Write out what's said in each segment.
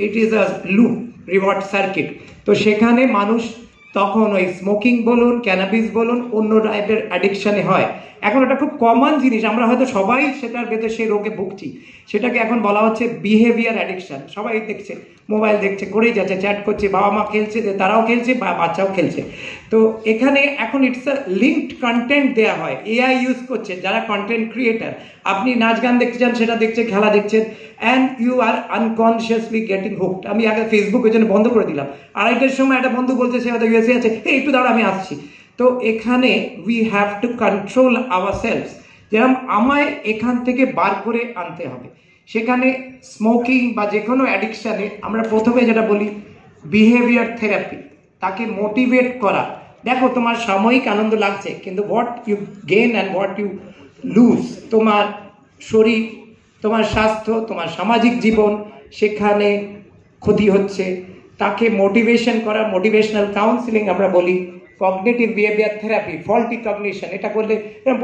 It is a loop, reward circuit. তো সেখানে মানুষ তখন ওই স্মোকিং বলুন, ক্যানাবিস বলুন, অন্য টাইপের অ্যাডিকশানে হয়। এখন এটা খুব কমন জিনিস, আমরা হয়তো সবাই সেটার ভেতরে সেই রোগে ভুগছি। সেটাকে এখন বলা হচ্ছে বিহেভিয়ার অ্যাডিকশান। সবাই দেখছে, মোবাইল দেখছে, করেই যাচ্ছে, চ্যাট করছে, বাবা মা খেলছে, তারাও খেলছে, বাচ্চাও খেলছে। তো এখানে এখন ইটস আ লিঙ্কড কন্টেন্ট দেওয়া হয়, এআই ইউজ করছে যারা কন্টেন্ট ক্রিয়েটার। আপনি নাচ গান দেখতে চান, সেটা দেখছেন, খেলা দেখছেন, and you are unconsciously getting hooked. আমি আগে ফেসবুক ওই জন্য বন্ধ করে দিলাম। 2:30টার সময় একটা বন্ধু বলছে, সে হয়তো ইউএসএ আছে, এই একটু দাঁড়া আমি আসছি। তো এখানে we have to control hour selves. যেরকম আমায় এখান থেকে বার করে আনতে হবে। সেখানে স্মোকিং বা যে কোনো অ্যাডিকশানে আমরা প্রথমে যেটা বলি বিহেভিয়ার থেরাপি, তাকে মোটিভেট করা। দেখো, তোমার সাময়িক আনন্দ লাগছে, কিন্তু what you gain and what you lose, তোমার শরীর, তোমার স্বাস্থ্য, তোমার সামাজিক জীবন, সেখানে ক্ষতি হচ্ছে। তাকে মোটিভেশন করা, মোটিভেশনাল কাউন্সিলিং আমরা বলি, cognitive behaviour therapy, faulty cognition. এটা করলে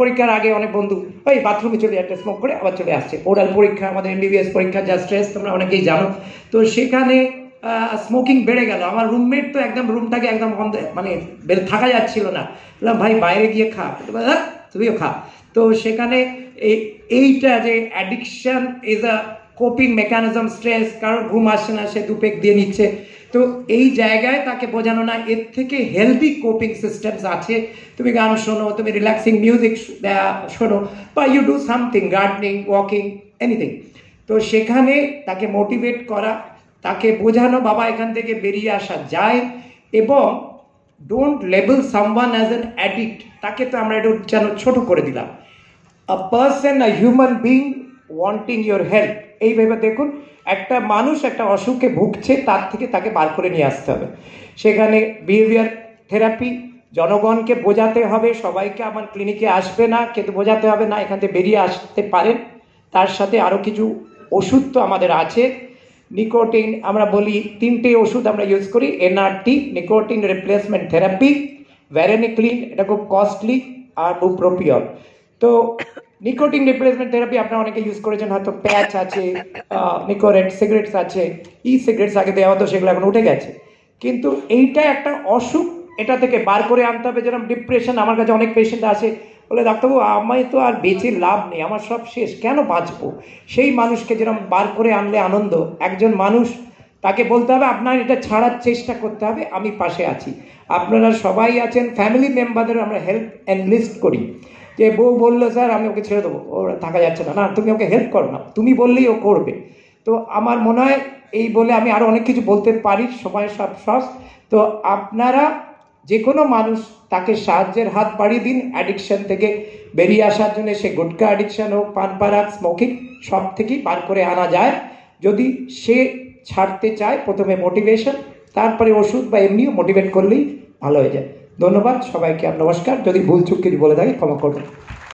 পরীক্ষার আগে অনেক বন্ধু ওই বাথরুমে চলে একটা স্মোক করে আবার চলে আসছে। ওরাল পরীক্ষা, আমাদের এমবিবিএস পরীক্ষা যা স্ট্রেস তোমরা অনেকেই জানো। তো সেখানে স্মোকিং বেড়ে গেল। আমার রুমমেট তো একদম রুমটাকে একদম মানে থাকা যাচ্ছিল না। বললাম, ভাই বাইরে গিয়ে খা, তুমিও খা। তো সেখানে এইটা যে addiction is a coping mechanism, stress, কারোর ঘুম আসছে না, সে দুপেক দিয়ে নিচ্ছে। তো এই জায়গায় তাকে বোঝানো না, এর থেকে হেলদি কোপিং সিস্টেমস আছে। তুমি গান শোনো, তুমি রিল্যাক্সিং মিউজিক শোনো, বা you do something, gardening, walking, anything. তো সেখানে তাকে মোটিভেট করা, তাকে বোঝানো বাবা এখান থেকে বেরিয়ে আসা যায়। এবং don't label someone as an addict. তাকে তো আমরা একটু যেন ছোট করে দিলাম। A person, a human being wanting your help. এইভাবে দেখুন, একটা মানুষ একটা অসুখে ভুগছে, তার থেকে তাকে বার করে নিয়ে আসতে হবে। সেখানে বিহেভিয়ার থেরাপি, জনগণকে বোঝাতে হবে, সবাইকে আমার ক্লিনিকে আসবে না, কিন্তু বোঝাতে হবে না, এখান থেকে বেরিয়ে আসতে পারেন। তার সাথে আরও কিছু ওষুধ তো আমাদের আছে। নিকোটিন, আমরা বলি 3টে ওষুধ আমরা ইউজ করি, এনআরটি, নিকোটিন রিপ্লেসমেন্ট থেরাপি, ভ্যারেনিক্লিন, এটা খুব কস্টলি, আর বুপ্রোপিয়ন। তো নিকোটিন রিপ্লেসমেন্ট থেরাপি আপনারা অনেকে ইউজ করেছেন, হয়তো প্যাচ আছে, নিকোরেট সিগারেটস আছে, ই সিগারেটস আগে দেওয়া হতো, সেগুলো এখন উঠে গেছে। কিন্তু এইটা একটা অসুখ, এটা থেকে বার করে আনতে হবে। যেরকম ডিপ্রেশন, আমার কাছে অনেক পেশেন্ট আসে, বলে ডাক্তারবাবু আমায় তো আর বেঁচে লাভ নেই, আমার সব শেষ, কেন বাঁচবো? সেই মানুষকে যেরকম বার করে আনলে আনন্দ, একজন মানুষ, তাকে বলতে হবে আপনার এটা ছাড়ার চেষ্টা করতে হবে, আমি পাশে আছি। আপনারা সবাই আছেন, ফ্যামিলি মেম্বারদের আমরা হেল্প এনলিস্ট করি। যে বউ বললো স্যার আমি ওকে ছেড়ে দেবো, ও থাকা যাচ্ছে না, না তুমি ওকে হেল্প করো না, তুমি বললেই ও করবে। তো আমার মনে হয় এই বলে আমি আরও অনেক কিছু বলতে পারি, সময় সব সস। তো আপনারা যে কোনো মানুষ, তাকে সাহায্যের হাত বাড়িয়ে দিন অ্যাডিকশন থেকে বেরিয়ে আসার জন্য। সে গুটকা অ্যাডিকশন হোক, পান পারাক, স্মোকিং, সব থেকেই বার করে আনা যায় যদি সে ছাড়তে চায়। প্রথমে মোটিভেশন, তারপরে ওষুধ, বা এমনিও মোটিভেট করলেই ভালো হয়ে যায়। ধন্যবাদ সবাইকে, আর নমস্কার। যদি ভুল চুক কিছু বলে থাকি ক্ষমা করবেন।